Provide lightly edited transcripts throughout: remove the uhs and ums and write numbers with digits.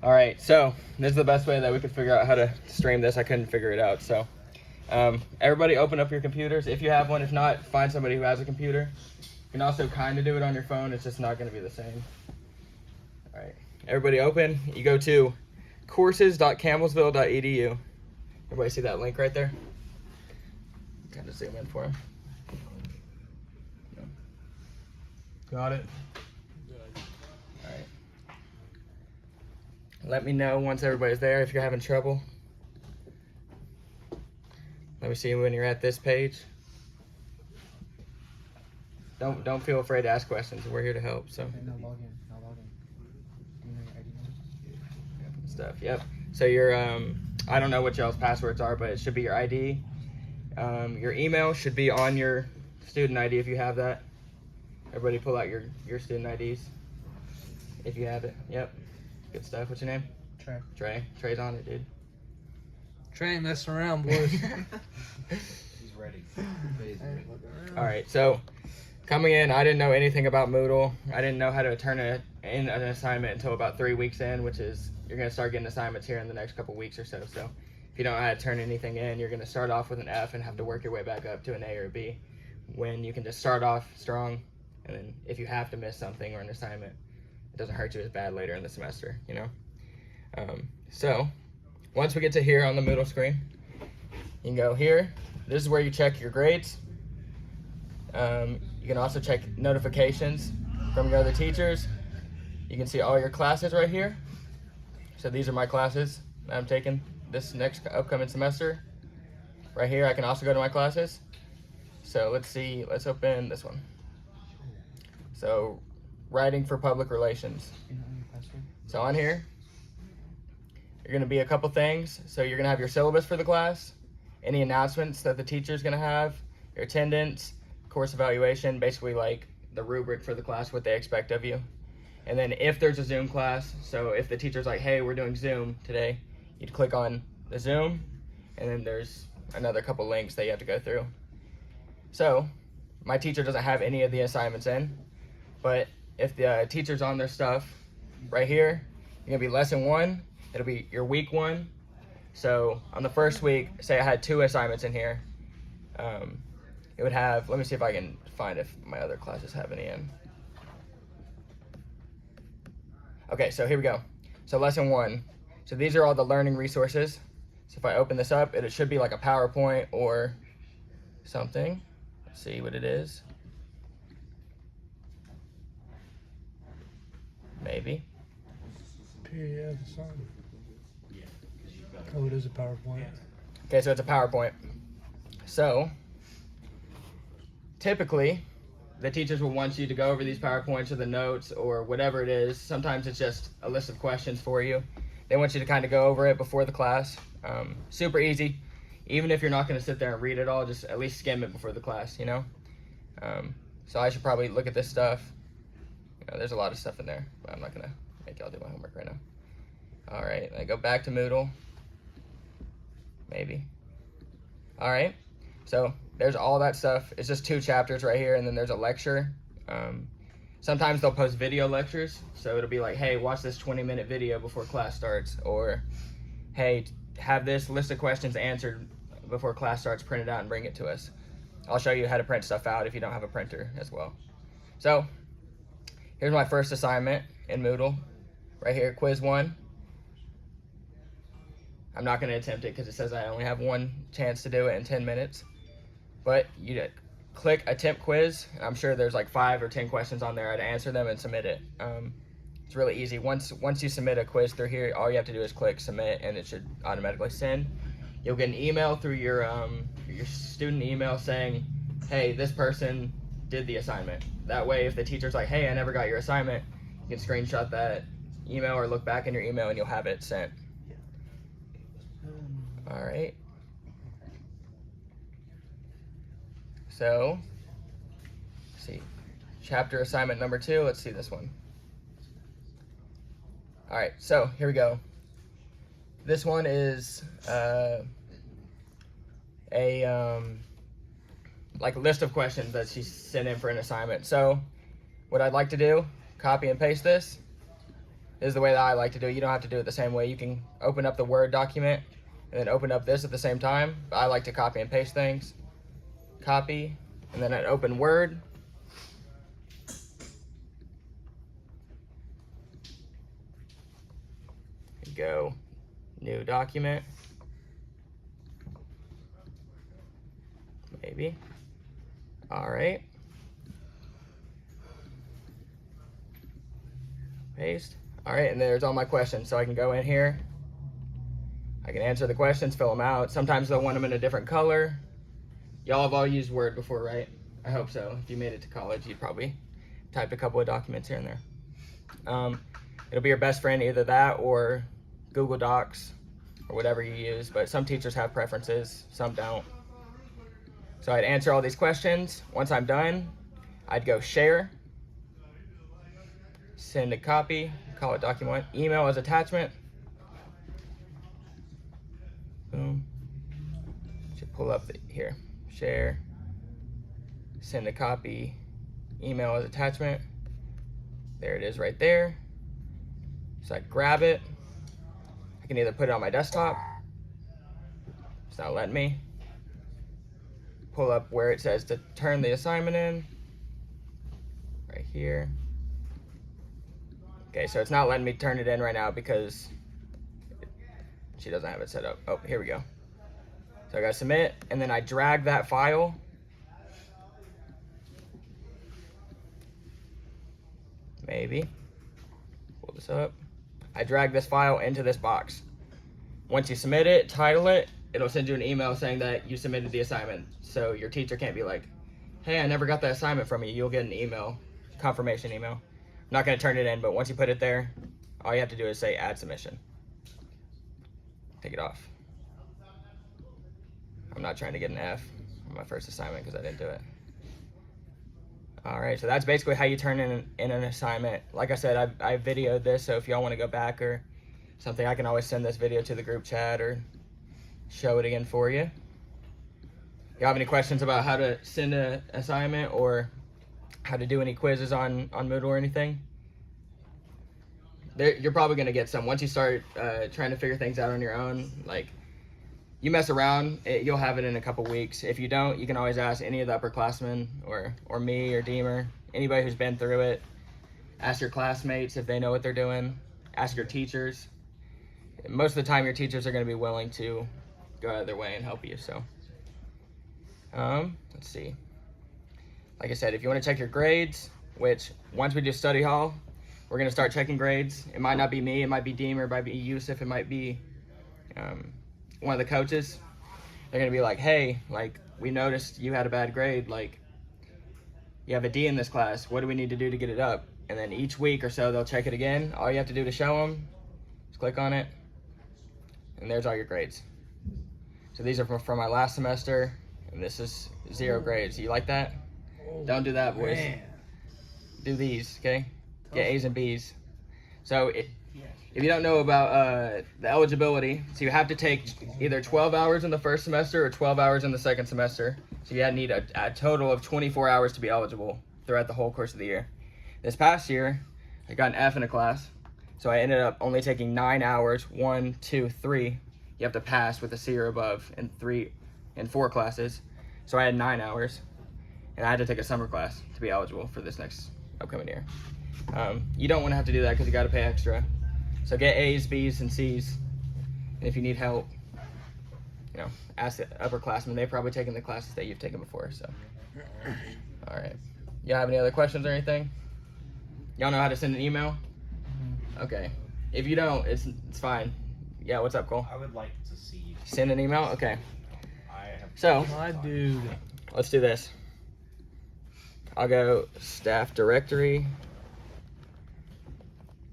All right, so this is the best way that we could figure out how to stream this. I couldn't figure it out, so everybody open up your computers if you have one. If not, find somebody who has a computer. You can also kind of do it on your phone. It's just not going to be the same. All right, everybody open. You go to courses.campbellsville.edu. Everybody see that link right there? Kind of zoom in for him. Got it? All right. Let me know once everybody's there if you're having trouble. Let me see when you're at this page. Don't feel afraid to ask questions. We're here to help. So. Okay, now log in. Do you know your ID number? Stuff. Yep. So your I don't know what y'all's passwords are, but it should be your ID. Your email should be on your student ID if you have that. Everybody pull out your student IDs if you have it. Yep. Good stuff. What's your name? Trey. Trey. Trey's on it, dude. Trey ain't messing around, boys. He's ready. All right. So coming in, I didn't know anything about Moodle. I didn't know how to turn in an assignment until about 3 weeks in, which is you're going to start getting assignments here in the next couple weeks or so. So if you don't know how to turn anything in, you're going to start off with an F and have to work your way back up to an A or a B, when you can just start off strong. And then if you have to miss something or an assignment, it doesn't hurt you as bad later in the semester, you know? So once we get to here on the Moodle screen, you can go here. This is where you check your grades. You can also check notifications from your other teachers. You can see all your classes right here. So these are my classes that I'm taking this next upcoming semester. Right here, I can also go to my classes. So let's open this one. So, writing for public relations. So on here, you're going to be a couple things. So you're going to have your syllabus for the class, any announcements that the teacher's going to have, your attendance, course evaluation, basically like the rubric for the class, what they expect of you. And then if there's a Zoom class, so if the teacher's like, hey, we're doing Zoom today, you'd click on the Zoom, and then there's another couple links that you have to go through. So my teacher doesn't have any of the assignments in. But if the teacher's on their stuff right here, you're gonna be lesson 1. It'll be your week 1. So on the first week, say I had 2 assignments in here, it would have, let me see if I can find if my other classes have any in. Okay, so here we go. So lesson 1. So these are all the learning resources. So if I open this up, it should be like a PowerPoint or something. Let's see what it is. Maybe. PDF or something. Oh, it is a PowerPoint. Okay, so it's a PowerPoint. So typically, the teachers will want you to go over these PowerPoints or the notes or whatever it is. Sometimes it's just a list of questions for you. They want you to kind of go over it before the class. Super easy. Even if you're not going to sit there and read it all, just at least skim it before the class, you know? So I should probably look at this stuff. There's a lot of stuff in there, but I'm not going to make y'all do my homework right now. All right, I go back to Moodle. Maybe. All right, so there's all that stuff. It's just 2 chapters right here, and then there's a lecture. Sometimes they'll post video lectures, so it'll be like, hey, watch this 20-minute video before class starts, or hey, have this list of questions answered before class starts, print it out and bring it to us. I'll show you how to print stuff out if you don't have a printer as well. So here's my first assignment in Moodle, right here, quiz 1. I'm not going to attempt it because it says I only have 1 chance to do it in 10 minutes. But you click attempt quiz. I'm sure there's like 5 or 10 questions on there. I'd answer them and submit it. It's really easy. Once you submit a quiz through here, all you have to do is click submit, and it should automatically send. You'll get an email through your student email saying, hey, this person did the assignment. That way, if the teacher's like, hey, I never got your assignment, you can screenshot that email or look back in your email and you'll have it sent. All right. So, let's see, chapter assignment number 2, let's see this one. All right, so here we go. This one is like a list of questions that she sent in for an assignment. So what I'd like to do, copy and paste this, This is the way that I like to do it. You don't have to do it the same way. You can open up the Word document and then open up this at the same time. But I like to copy and paste things. Copy, and then I'd open Word. Go, new document. Maybe. All right. Paste. All right, and there's all my questions. So I can go in here. I can answer the questions, fill them out. Sometimes they'll want them in a different color. Y'all have all used Word before, right? I hope so. If you made it to college, you'd probably type a couple of documents here and there. It'll be your best friend, either that or Google Docs or whatever you use. But some teachers have preferences, some don't. So I'd answer all these questions. Once I'm done, I'd go share, send a copy, call it document 1, email as attachment. Boom. Should pull up here. Share, send a copy, email as attachment. There it is right there. So I grab it. I can either put it on my desktop. It's not letting me. Pull up where it says to turn the assignment in. Right here. Okay, so it's not letting me turn it in right now because she doesn't have it set up. Oh, here we go. So I gotta submit, and then I drag that file. Maybe. Pull this up. I drag this file into this box. Once you submit it, title it, it'll send you an email saying that you submitted the assignment. So your teacher can't be like, hey, I never got that assignment from you. You'll get an email, confirmation email. I'm not gonna turn it in, but once you put it there, all you have to do is say add submission. Take it off. I'm not trying to get an F on my first assignment because I didn't do it. All right, so that's basically how you turn in an assignment. Like I said, I videoed this, so if y'all want to go back or something, I can always send this video to the group chat or show it again for you. You have any questions about how to send an assignment or how to do any quizzes on Moodle or anything? You're probably going to get some. Once you start trying to figure things out on your own, like, you mess around, you'll have it in a couple weeks. If you don't, you can always ask any of the upperclassmen or me or Deemer, anybody who's been through it. Ask your classmates if they know what they're doing. Ask your teachers. Most of the time, your teachers are going to be willing to go out of their way and help you. So, let's see. Like I said, if you want to check your grades, which once we do study hall, we're going to start checking grades. It might not be me, it might be Deemer, it might be Yusuf, it might be one of the coaches. They're gonna be like, hey, like, we noticed you had a bad grade, like, you have a D in this class, what do we need to do to get it up? And then each week or so they'll check it again. All you have to do to show them is click on it, and there's all your grades. So these are from my last semester, and this is 0 grades. You like that? Don't do that, boys. Man. Do these, okay? Get A's and B's. So if you don't know about the eligibility, so you have to take either 12 hours in the first semester or 12 hours in the second semester. So you need a total of 24 hours to be eligible throughout the whole course of the year. This past year, I got an F in a class, so I ended up only taking 9 hours, 1, 2, 3. You have to pass with a C or above in 4 classes. So I had 9 hours, and I had to take a summer class to be eligible for this next upcoming year. You don't want to have to do that because you got to pay extra. So get A's, B's, and C's. And if you need help, ask the upperclassmen. They've probably taken the classes that you've taken before. So, all right. Y'all have any other questions or anything? Y'all know how to send an email? Okay. If you don't, it's fine. Yeah, what's up, Cole? I would like to see. Send an email? Okay. I have. So, My dude. let's do this. I'll go staff directory.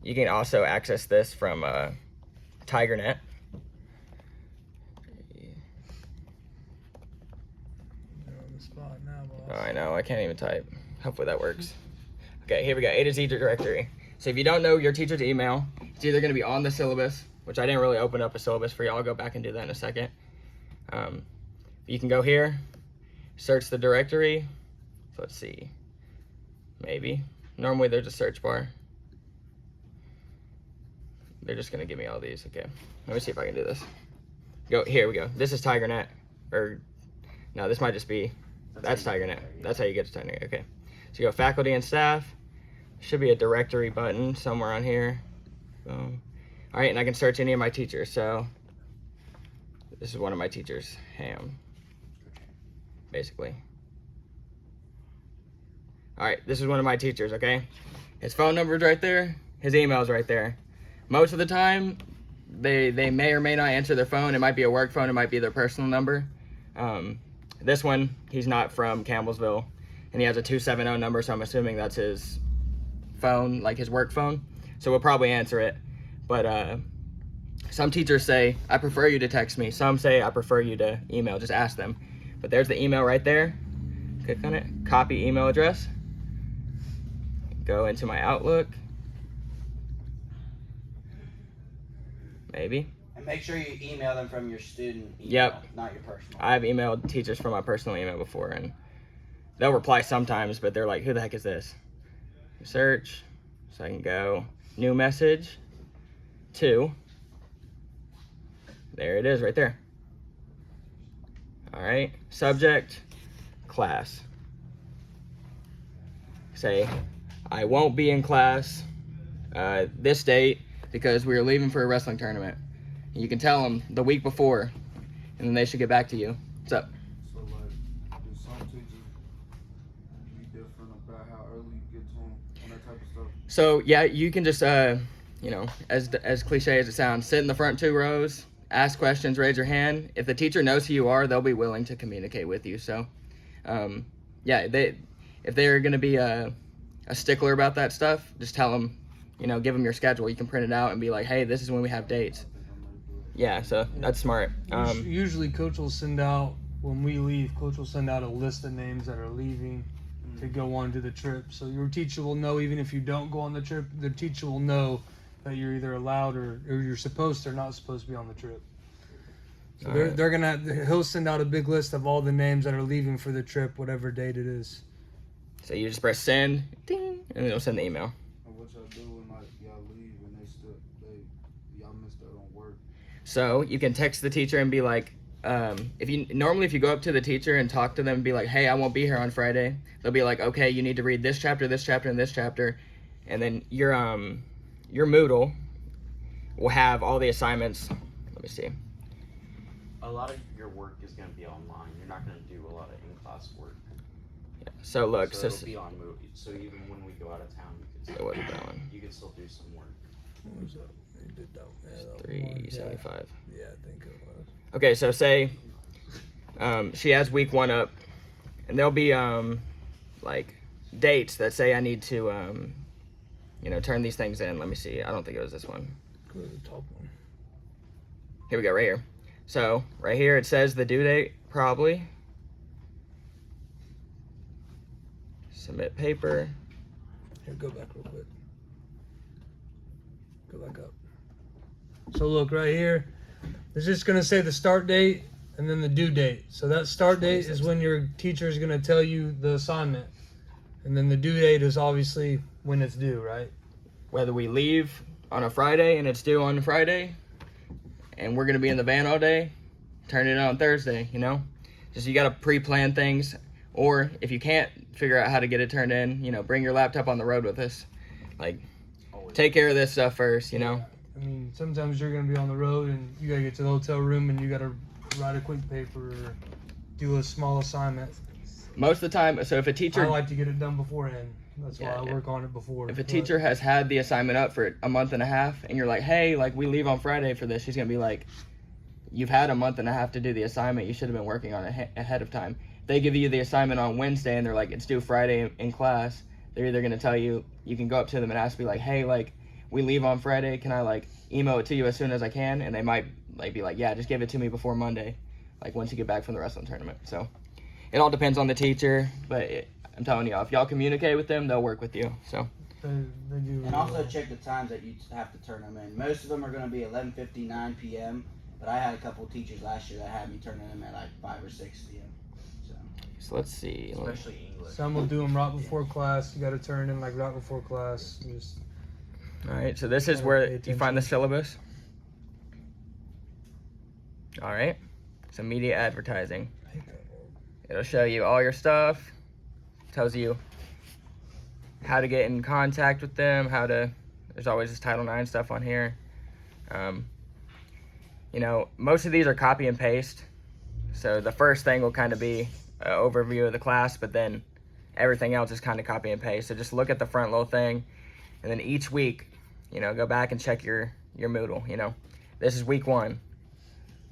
You can also access this from TigerNet. You're on the spot now, boss. Oh, I know, I can't even type. Hopefully that works. Okay, here we go, A to Z directory. So if you don't know your teacher's email, it's either gonna be on the syllabus, which I didn't really open up a syllabus for you. I'll go back and do that in a second. You can go here, search the directory. So let's see, maybe. Normally there's a search bar. they're just gonna give me all these. Okay, let me see if I can do this. Here we go. This is TigerNet, or no, this might just be, that's TigerNet. That's how you get to TigerNet. Okay, so you go faculty and staff. Should be a directory button somewhere on here. Boom. All right, and I can search any of my teachers. So this is one of my teachers, Ham, basically. All right, this is one of my teachers, okay? His phone number's right there. His email's right there. Most of the time, they may or may not answer their phone. It might be a work phone. It might be their personal number. This one, he's not from Campbellsville, and he has a 270 number, so I'm assuming that's his phone, like his work phone. So we'll probably answer it. But some teachers say, I prefer you to text me. Some say, I prefer you to email. Just ask them. But there's the email right there. Click on it. Copy email address. Go into my Outlook. Maybe. And make sure you email them from your student email, Yep. not your personal. I've emailed teachers from my personal email before, and they'll reply sometimes, but they're like, who the heck is this? Search. So I can go new message to. There it is right there. All right. Subject, class. Say, I won't be in class this date because we are leaving for a wrestling tournament. And you can tell them the week before, and then they should get back to you. What's up? So, like, do some teachers be different about how early you get to them and that type of stuff? So, yeah, you can just, you know, as cliche as it sounds, sit in the front 2 rows, ask questions, raise your hand. If the teacher knows who you are, they'll be willing to communicate with you. So, yeah, if they're going to be a stickler about that stuff, just tell them, you know, give them your schedule. You can print it out and be like, hey, this is when we have dates. Yeah, so that's smart. Usually coach will send out, when we leave, coach will send out a list of names that are leaving to go on to the trip. So your teacher will know, even if you don't go on the trip, the teacher will know that you're either allowed or you're supposed to or not supposed to be on the trip. So they're gonna, he'll send out a big list of all the names that are leaving for the trip, whatever date it is. So you just press send, ding, and it'll send the email. And what y'all do when, like, y'all leave and y'all missed out on work? So you can text the teacher and be like, if you go up to the teacher and talk to them and be like, hey, I won't be here on Friday, they'll be like, okay, you need to read this chapter, and this chapter, and then your Moodle will have all the assignments. Let me see. A lot of your work is going to be online. You're not going to do a lot of in-class work. Yeah. So look, so it'll be on Moodle. So even when we go out of town, you can still do some work. What was that? They did that. Yeah, that 375. Yeah, I think it was. Okay, so say she has week 1 up, and there'll be like dates that say I need to you know, turn these things in. Let me see. I don't think it was this one. Go to the top one. Here we go, right here. So right here it says the due date, probably. Submit paper. Here, go back real quick. Go back up. So look right here. It's just gonna say the start date and then the due date. So that start date is when your teacher is gonna tell you the assignment, and then the due date is obviously when it's due, right? Whether we leave on a Friday and it's due on Friday, and we're gonna be in the van all day, turn it in on Thursday. You know, just you gotta pre-plan things. Or if you can't figure out how to get it turned in, you know, bring your laptop on the road with us. Like, take care of this stuff first, you know. I mean, sometimes you're gonna be on the road and you gotta get to the hotel room and you gotta write a quick paper or do a small assignment. Most of the time, so if a teacher... I like to get it done beforehand. That's why I work on it before. If a teacher has had the assignment up for a month and a half and you're like, hey, like, we leave on Friday for this, she's gonna be like, you've had a month and a half to do the assignment. You should have been working on it ahead of time. They give you the assignment on Wednesday and they're like, it's due Friday in class. They're either going to tell you, you can go up to them and ask, be like, hey, like, we leave on Friday. Can I, like, email it to you as soon as I can? And they might, like, be like, yeah, just give it to me before Monday, like, once you get back from the wrestling tournament. So it all depends on the teacher, but I'm telling y'all, if y'all communicate with them, they'll work with you. So They do really And also well. check the times that you have to turn them in. Most of them are going to be 11:50, 9 p.m. But I had a couple of teachers last year that had me turning them at like 5 or 6 p.m. So let's see. Especially English. Some will do them right before class. You got to turn in like right before class. Just All right, so this is Gotta where pay you find the attention. syllabus. All right, so media advertising. It'll show you all your stuff, tells you how to get in contact with them, there's always this Title IX stuff on here. You know, most of these are copy and paste. So the first thing will kind of be an overview of the class, but then everything else is kind of copy and paste. So just look at the front little thing, and then each week, you know, go back and check your Moodle. You know, this is week 1.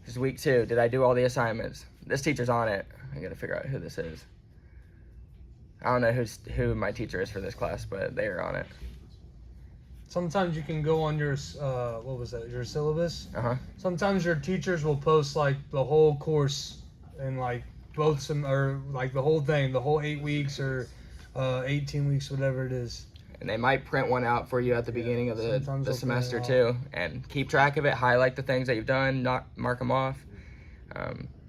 This is week 2. Did I do all the assignments? This teacher's on it. I gotta figure out who this is. I don't know who my teacher is for this class, but they are on it. Sometimes you can go on your your syllabus. Sometimes your teachers will post like the whole course and like or like the whole thing, the whole 8 weeks or 18 weeks, whatever it is. And they might print one out for you at the beginning of sometimes the they'll print semester it out. too, and keep track of it. Highlight the things that you've done, mark them off.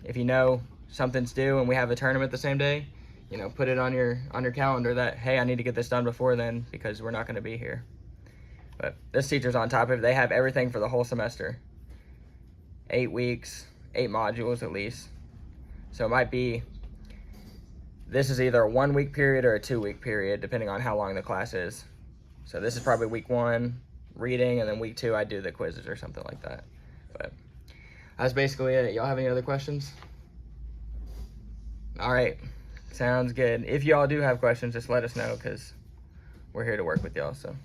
If you know something's due and we have a tournament the same day, you know, put it on your calendar that, hey, I need to get this done before then because we're not going to be here. But this teacher's on top of it. They have everything for the whole semester. 8 weeks, 8 modules at least. So it might be, this is either a 1 week period or a 2 week period, depending on how long the class is. So this is probably week 1, reading, and then week 2, I do the quizzes or something like that. But that's basically it. Y'all have any other questions? All right, sounds good. If y'all do have questions, just let us know because we're here to work with y'all, so.